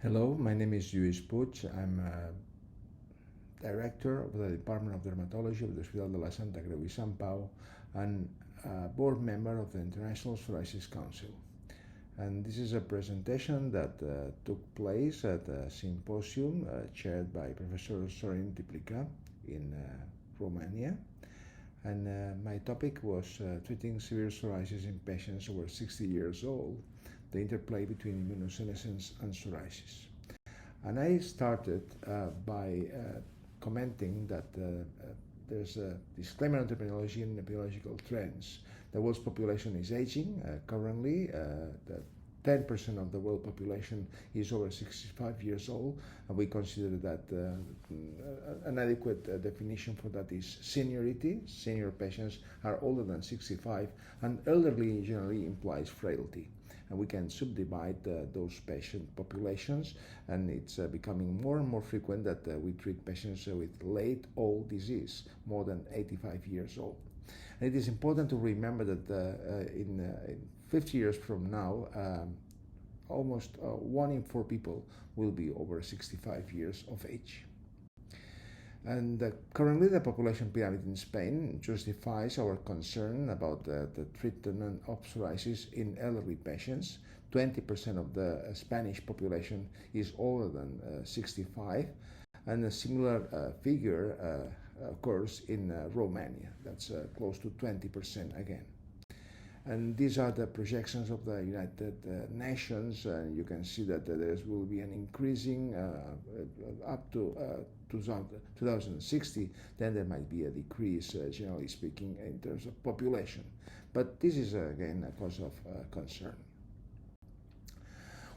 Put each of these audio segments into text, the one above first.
Hello, my name is Lluís Puig. I'm director of the Department of Dermatology of the Hospital de la Santa Creu i Sant Pau and board member of the International Psoriasis Council. And this is a presentation that took place at a symposium chaired by Professor Sorin Tiplica in Romania. And my topic was treating severe psoriasis in patients over 60 years old, the interplay between immunosenescence and psoriasis. And I started by commenting that there's a disclaimer on terminology and epidemiological trends. The world's population is aging. Currently, the 10% of the world population is over 65 years old, and we consider that an adequate definition for that is seniority. Senior patients are older than 65, and elderly generally implies frailty. And we can subdivide those patient populations, and it's becoming more and more frequent that we treat patients with late old disease, more than 85 years old. And it is important to remember that in 50 years from now, almost 1 in 4 people will be over 65 years of age. And currently the population pyramid in Spain justifies our concern about the treatment of psoriasis in elderly patients. 20% of the Spanish population is older than 65, and a similar figure occurs in Romania. That's close to 20% again. And these are the projections of the United Nations, and you can see that there will be an increasing up to 2060. Then there might be a decrease, generally speaking, in terms of population. But this is, again, a cause of concern.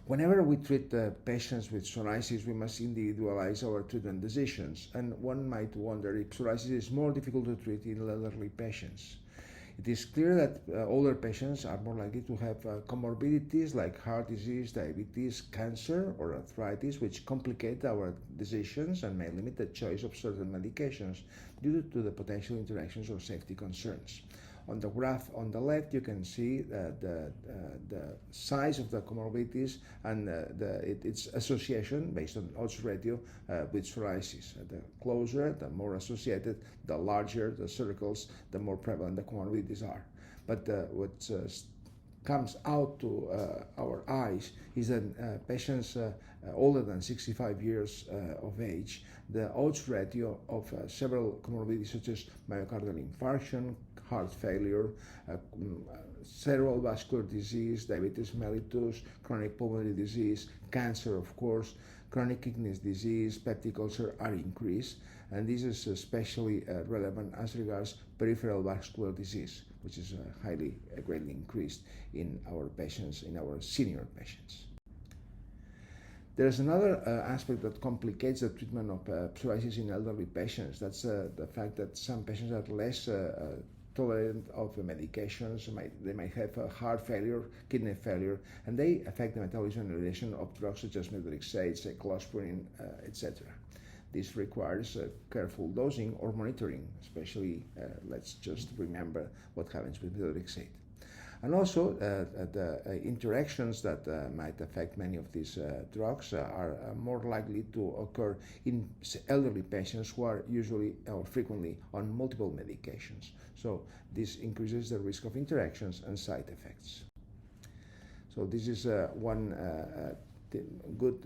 Whenever we treat patients with psoriasis, we must individualize our treatment decisions. And one might wonder if psoriasis is more difficult to treat in elderly patients. It is clear that older patients are more likely to have comorbidities like heart disease, diabetes, cancer, or arthritis, which complicate our decisions and may limit the choice of certain medications due to the potential interactions or safety concerns. On the graph on the left, you can see the size of the comorbidities and its association based on odds ratio with psoriasis. The closer, the more associated, the larger the circles, the more prevalent the comorbidities are. But what comes out to our eyes is that patients older than 65 years of age, the odds ratio of several comorbidities such as myocardial infarction, heart failure, cerebral vascular disease, diabetes mellitus, chronic pulmonary disease, cancer, of course, chronic kidney disease, peptic ulcer are increased, and this is especially relevant as regards peripheral vascular disease, which is greatly increased in our patients, in our senior patients. There's another aspect that complicates the treatment of psoriasis in elderly patients. That's the fact that some patients are less tolerant of medications. They might have heart failure, kidney failure, and they affect the metabolism and relation of drugs such as methotrexate, cyclosporine, etc. This requires careful dosing or monitoring, especially let's just remember what happens with methotrexate. And also, the interactions that might affect many of these drugs are more likely to occur in elderly patients who are usually or frequently on multiple medications. So this increases the risk of interactions and side effects. So this is one good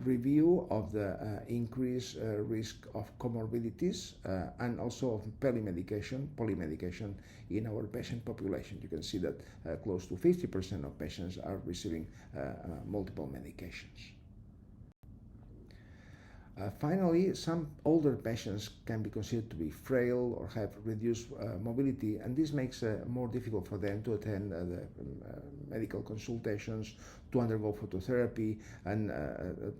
review of the increased risk of comorbidities and also of polymedication in our patient population. You can see that close to 50% of patients are receiving multiple medications. Finally, some older patients can be considered to be frail or have reduced mobility, and this makes it more difficult for them to attend the medical consultations, to undergo phototherapy, and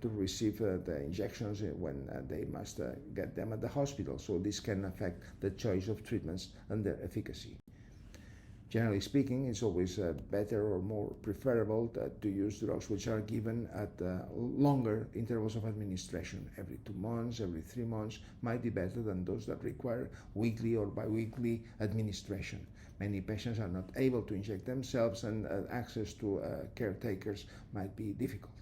to receive the injections when they must get them at the hospital. So this can affect the choice of treatments and their efficacy. Generally speaking, it's always better or more preferable to use drugs which are given at longer intervals of administration. Every 2 months, every 3 months might be better than those that require weekly or bi-weekly administration. Many patients are not able to inject themselves, and access to caretakers might be difficult.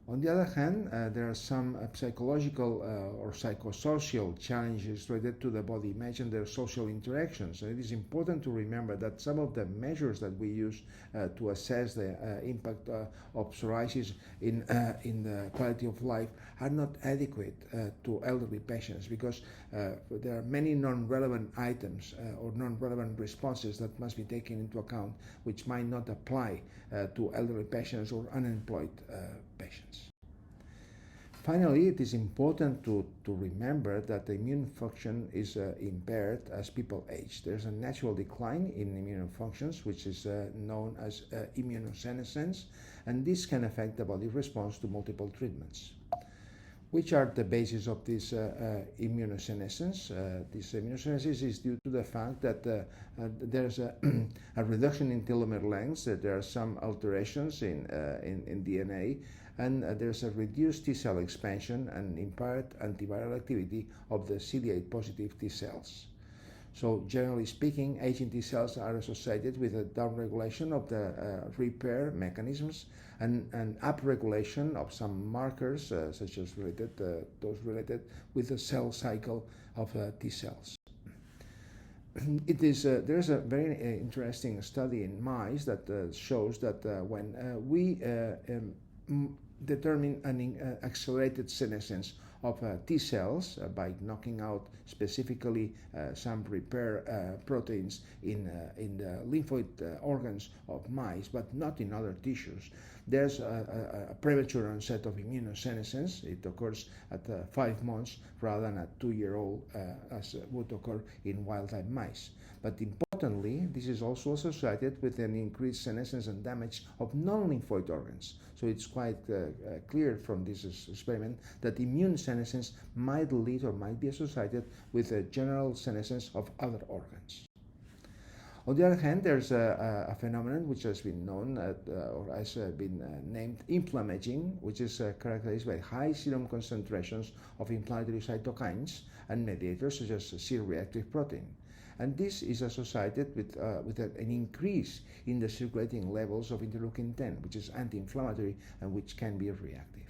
On the other hand, there are some psychological or psychosocial challenges related to the body image and their social interactions. And it is important to remember that some of the measures that we use to assess the impact of psoriasis in the quality of life are not adequate to elderly patients, because there are many non-relevant items or non-relevant responses that must be taken into account, which might not apply to elderly patients or unemployed patients. Finally, it is important to remember that the immune function is impaired as people age. There's a natural decline in immune functions, which is known as immunosenescence, and this can affect the body's response to multiple treatments. Which are the basis of this immunosenescence? This immunosenescence is due to the fact that there's a reduction in telomere lengths, that there are some alterations in DNA, and there's a reduced T cell expansion and impaired antiviral activity of the CD8 positive T cells. So generally speaking, aging T cells are associated with a downregulation of the repair mechanisms and upregulation of some markers, such as those related with the cell cycle of T cells. There's a very interesting study in mice that shows that when we determine an accelerated senescence of T cells by knocking out specifically some repair proteins in the lymphoid organs of mice, but not in other tissues, there's a premature onset of immunosenescence. It occurs at 5 months rather than at 2-year-old, as would occur in wild-type mice. But importantly, this is also associated with an increased senescence and damage of non-lymphoid organs. So it's quite clear from this experiment that immune senescence might lead or might be associated with a general senescence of other organs. On the other hand, there's a phenomenon which has been known or has been named inflammaging, which is characterized by high serum concentrations of inflammatory cytokines and mediators such as C-reactive protein. And this is associated with an increase in the circulating levels of interleukin-10, which is anti-inflammatory and which can be reactive.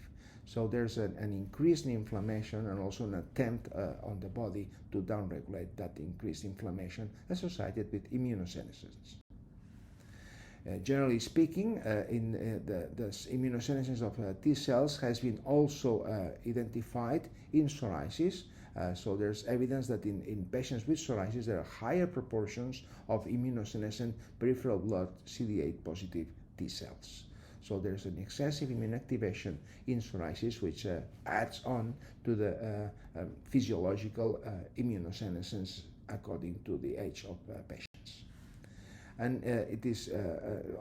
So there's an increase in inflammation and also an attempt on the body to downregulate that increased inflammation associated with immunosenescence. Generally speaking, the immunosenescence of T cells has been also identified in psoriasis. So there's evidence that in patients with psoriasis there are higher proportions of immunosenescent peripheral blood CD8 positive T cells. So there's an excessive immune activation in psoriasis, which adds on to the physiological immunosenescence according to the age of patients. And it is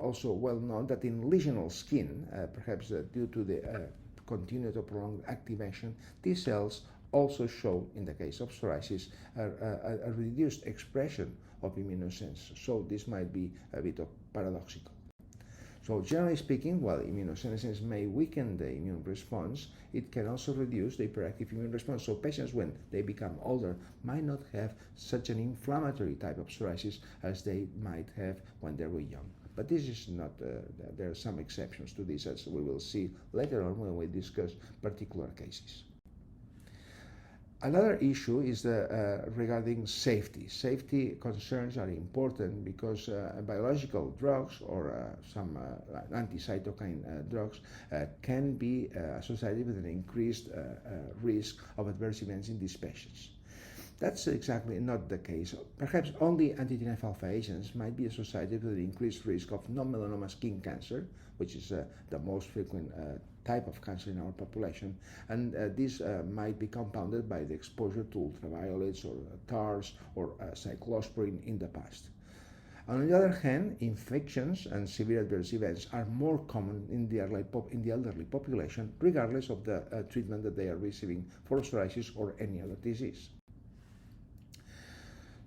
also well known that in lesional skin, perhaps due to the continued or prolonged activation, T cells also show, in the case of psoriasis, a reduced expression of immunosenescence. So this might be a bit paradoxical. So generally speaking, while immunosenescence may weaken the immune response, it can also reduce the hyperactive immune response. So patients, when they become older, might not have such an inflammatory type of psoriasis as they might have when they were young. But this is not, there are some exceptions to this, as we will see later on when we discuss particular cases. Another issue is regarding safety. Safety concerns are important because biological drugs or some anti-cytokine drugs can be associated with an increased risk of adverse events in these patients. That's exactly not the case. Perhaps only anti-TNF-alpha agents might be associated with an increased risk of non-melanoma skin cancer, which is the most frequent type of cancer in our population, and this might be compounded by the exposure to ultraviolets or TARS or cyclosporine in the past. On the other hand, infections and severe adverse events are more common in the elderly population, regardless of the treatment that they are receiving for psoriasis or any other disease.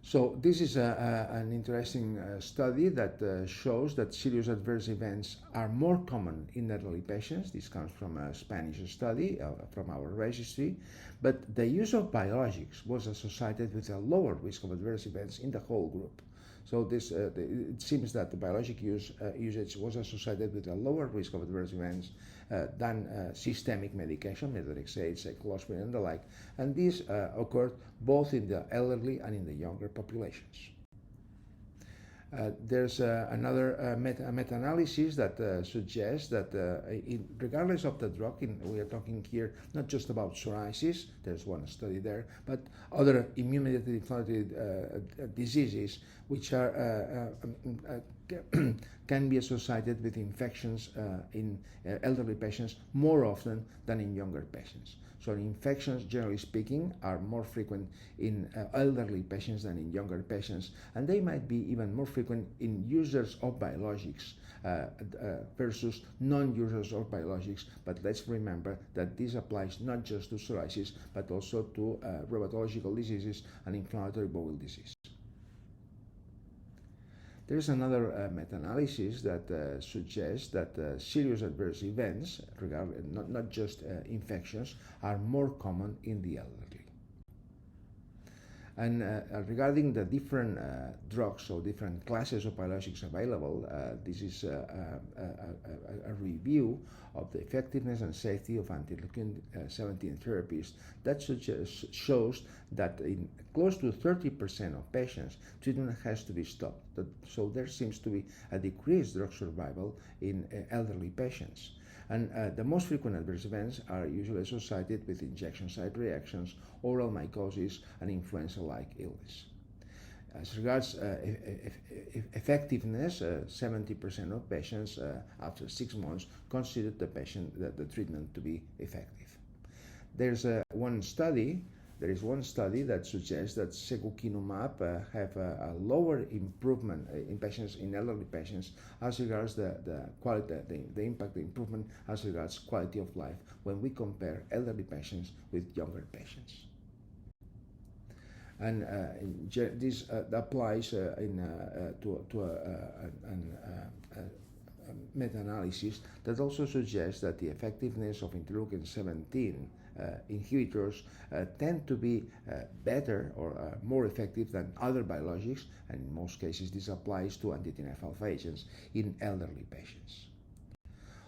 So this is an interesting study that shows that serious adverse events are more common in elderly patients. This comes from a Spanish study from our registry, but the use of biologics was associated with a lower risk of adverse events in the whole group. So it seems that the biologic usage was associated with a lower risk of adverse events than systemic medication, methotrexate, cyclosporine, and the like. And this occurred both in the elderly and in the younger populations. There's another meta-analysis that suggests that regardless of the drug, we are talking here not just about psoriasis, there's one study there, but other immune-mediated inflammatory diseases which are can be associated with infections in elderly patients more often than in younger patients. So infections, generally speaking, are more frequent in elderly patients than in younger patients, and they might be even more frequent in users of biologics versus non-users of biologics. But let's remember that this applies not just to psoriasis, but also to rheumatological diseases and inflammatory bowel disease. There is another meta-analysis that suggests that serious adverse events, not just infections, are more common in the elderly. And regarding the different drugs or different classes of biologics available, this is a review of the effectiveness and safety of anti-interleukin-17 therapies that shows that in close to 30% of patients, treatment has to be stopped. So there seems to be a decreased drug survival in elderly patients. And the most frequent adverse events are usually associated with injection site reactions, oral mycosis, and influenza-like illness. As regards effectiveness, 70% of patients after 6 months consider the treatment to be effective. There is one study that suggests that secukinumab have a lower improvement in elderly patients as regards the impact, the improvement as regards quality of life when we compare elderly patients with younger patients. And this applies to a meta-analysis that also suggests that the effectiveness of interleukin-17 inhibitors tend to be better or more effective than other biologics, and in most cases this applies to anti-TNF-alpha agents in elderly patients.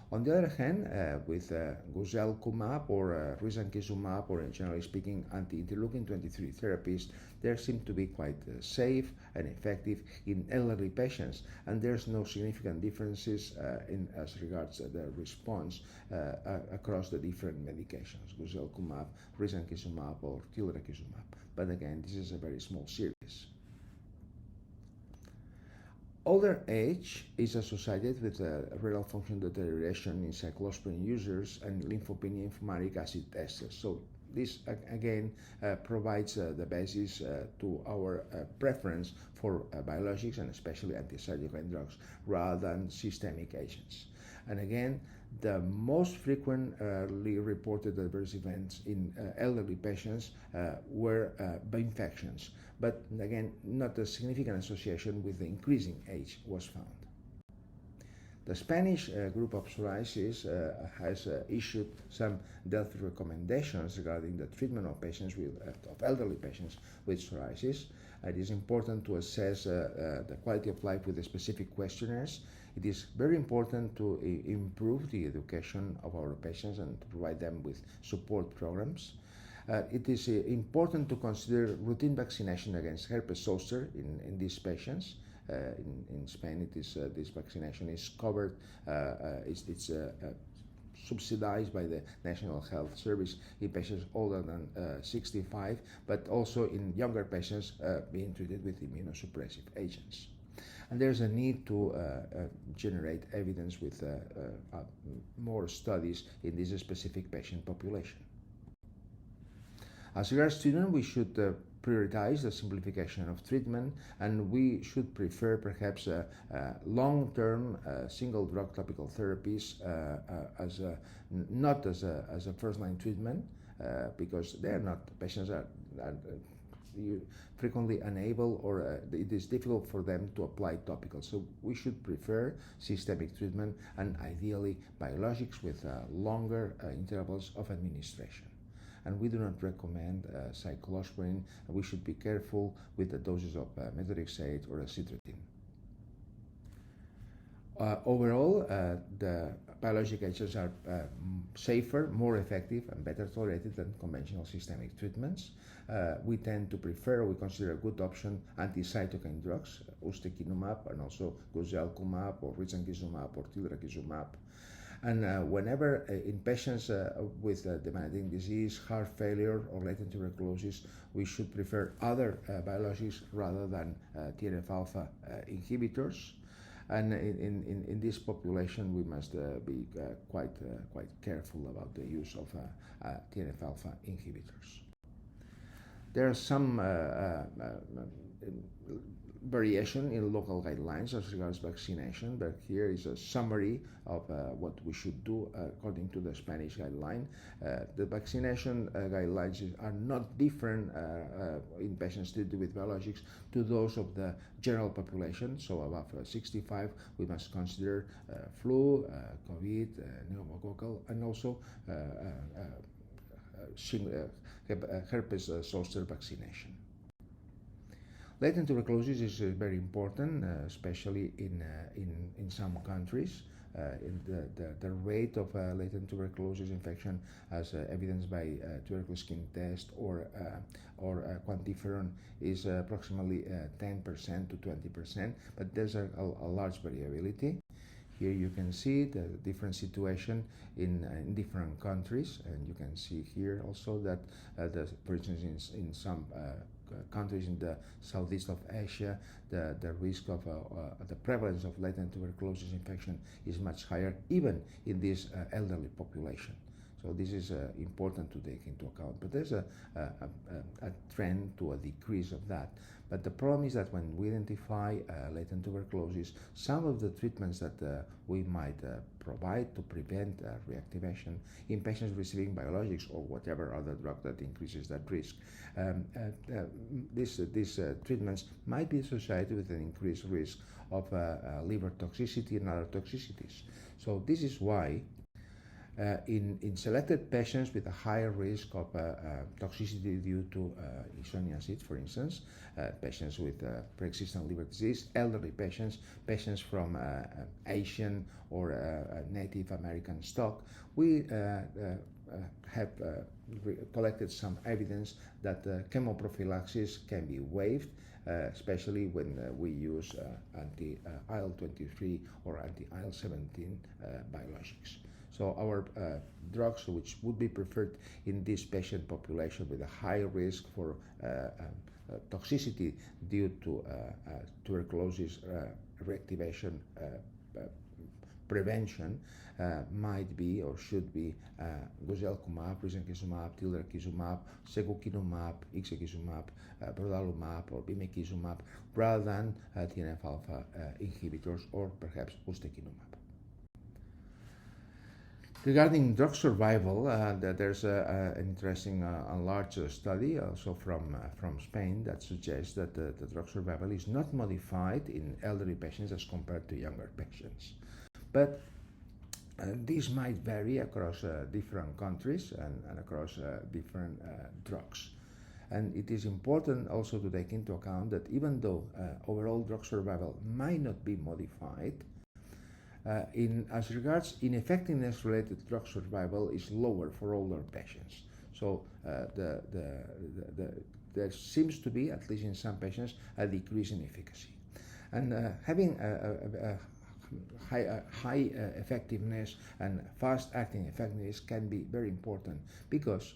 On the other hand, with guselkumab or risankizumab, or generally speaking anti-interleukin-23 therapies, they seem to be quite safe and effective in elderly patients, and there's no significant differences as regards the response across the different medications, guselkumab, risankizumab, or tilrekizumab. But again, this is a very small series. Older age is associated with renal function deterioration in cyclosporine users and lymphopenia inflammatory acid testers. So this again provides the basis to our preference for biologics and especially anti-cytokine drugs rather than systemic agents. And again, the most frequently reported adverse events in elderly patients were by infections, but again, not a significant association with the increasing age was found. The Spanish group of psoriasis has issued some Delphi recommendations regarding the treatment of patients of elderly patients with psoriasis. It is important to assess the quality of life with the specific questionnaires. It is very important to improve the education of our patients and to provide them with support programs. It is important to consider routine vaccination against herpes zoster in these patients. In Spain, this vaccination is covered. It's subsidized by the National Health Service in patients older than 65, but also in younger patients being treated with immunosuppressive agents. And there's a need to generate evidence with more studies in this specific patient population. As regards treatment, we should prioritize the simplification of treatment, and we should prefer perhaps long-term single drug topical therapies not as a first-line treatment because patients are frequently unable or it is difficult for them to apply topicals. So we should prefer systemic treatment and ideally biologics with longer intervals of administration. and we do not recommend cyclosporine. We should be careful with the doses of methotrexate or acitretin. Overall, the biologic agents are safer, more effective, and better tolerated than conventional systemic treatments. We tend to prefer, we consider a good option, anti-cytokine drugs, ustekinumab, and also guselkumab, or risankizumab, or tildrakizumab. And whenever in patients with demanding disease, heart failure, or latent tuberculosis, we should prefer other biologics rather than TNF-alpha inhibitors. And in this population, we must be quite careful about the use of TNF-alpha inhibitors. There are some variation in local guidelines as regards vaccination, but here is a summary of what we should do according to the Spanish guideline. The vaccination guidelines are not different in patients treated with biologics to those of the general population. So above 65, we must consider flu, COVID, pneumococcal, and also herpes zoster vaccination. Latent tuberculosis is very important, especially in some countries. The rate of latent tuberculosis infection, as evidenced by tuberculosis skin test or quantiferon, is approximately 10% to 20%, but there's a large variability. Here you can see the different situation in different countries, and you can see here also that, for instance, in some countries in the southeast of Asia, the risk of the prevalence of latent tuberculosis infection is much higher, even in this elderly population. So this is important to take into account. But there's a trend to a decrease of that. But the problem is that when we identify latent tuberculosis, some of the treatments that we might provide to prevent reactivation in patients receiving biologics or whatever other drug that increases that risk, these treatments might be associated with an increased risk of liver toxicity and other toxicities. So this is why in selected patients with a higher risk of toxicity due to isoniazid, for instance, patients with pre-existing liver disease, elderly patients, patients from Asian or Native American stock, we have collected some evidence that chemoprophylaxis can be waived, especially when we use anti-IL-23 or anti-IL-17 biologics. So our drugs, which would be preferred in this patient population with a high risk for toxicity due to tuberculosis reactivation prevention, might be or should be guselkumab, risankizumab, tildrakizumab, secukinumab, ixekizumab, brodalumab, or bimekizumab, rather than TNF-alpha inhibitors or perhaps ustekinumab. Regarding drug survival, there's an interesting large study also from Spain that suggests that the drug survival is not modified in elderly patients as compared to younger patients. But this might vary across different countries and across different drugs. And it is important also to take into account that even though overall drug survival might not be modified, as regards ineffectiveness-related drug survival is lower for older patients. So there seems to be, at least in some patients, a decrease in efficacy. And having a high effectiveness and fast-acting effectiveness can be very important, because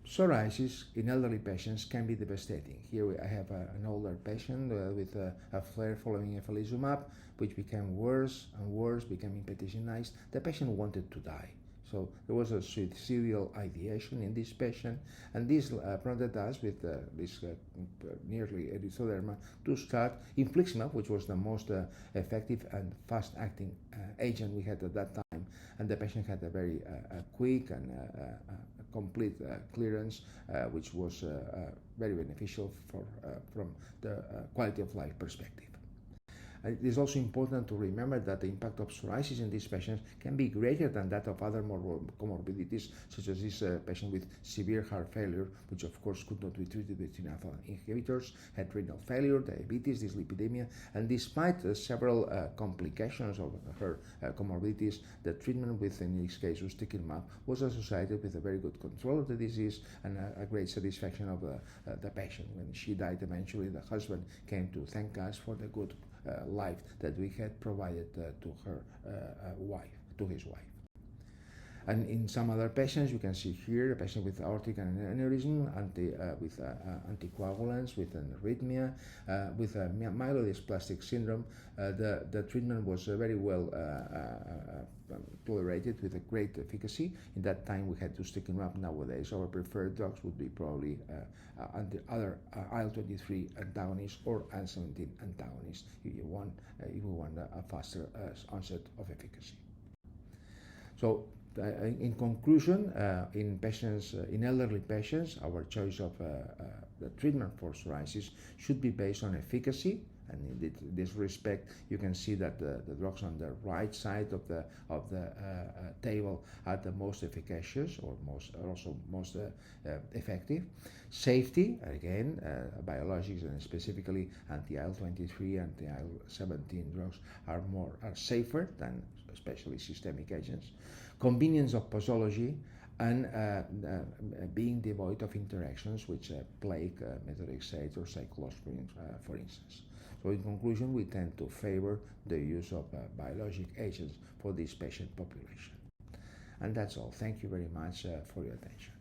psoriasis in elderly patients can be devastating. Here I have an older patient with a flare following efanesumab, which became worse and worse, became impetiginized. The patient wanted to die. So there was a suicidal ideation in this patient, and this prompted us with this nearly erythroderma to start infliximab, which was the most effective and fast-acting agent we had at that time. And the patient had a very quick and complete clearance, which was very beneficial from the quality of life perspective. It is also important to remember that the impact of psoriasis in these patients can be greater than that of other comorbidities, such as this patient with severe heart failure, which of course could not be treated with TNF inhibitors, had renal failure, diabetes, dyslipidemia, and despite several complications of her comorbidities, the treatment with, in this case, ustekinumab was associated with a very good control of the disease and a great satisfaction of the patient. When she died, eventually the husband came to thank us for the good life that we had provided to her to his wife. And in some other patients, you can see here a patient with aortic aneurysm, with anticoagulants, with an arrhythmia, with a myelodysplastic syndrome. The treatment was very well tolerated with a great efficacy. In that time, we had ustekinumab. Nowadays, our preferred drugs would be probably other IL-23 antagonists or IL-17 antagonists if we want a faster onset of efficacy. So, in conclusion, in elderly patients, our choice of the treatment for psoriasis should be based on efficacy. And in this respect, you can see that the drugs on the right side of the table are the most efficacious or most effective. Safety, again, biologics and specifically anti-IL-23 and anti-IL-17 drugs are safer than especially systemic agents. Convenience of posology, and being devoid of interactions which plague methotrexate or cyclosporine, for instance. So in conclusion, we tend to favor the use of biologic agents for this patient population. And that's all. Thank you very much for your attention.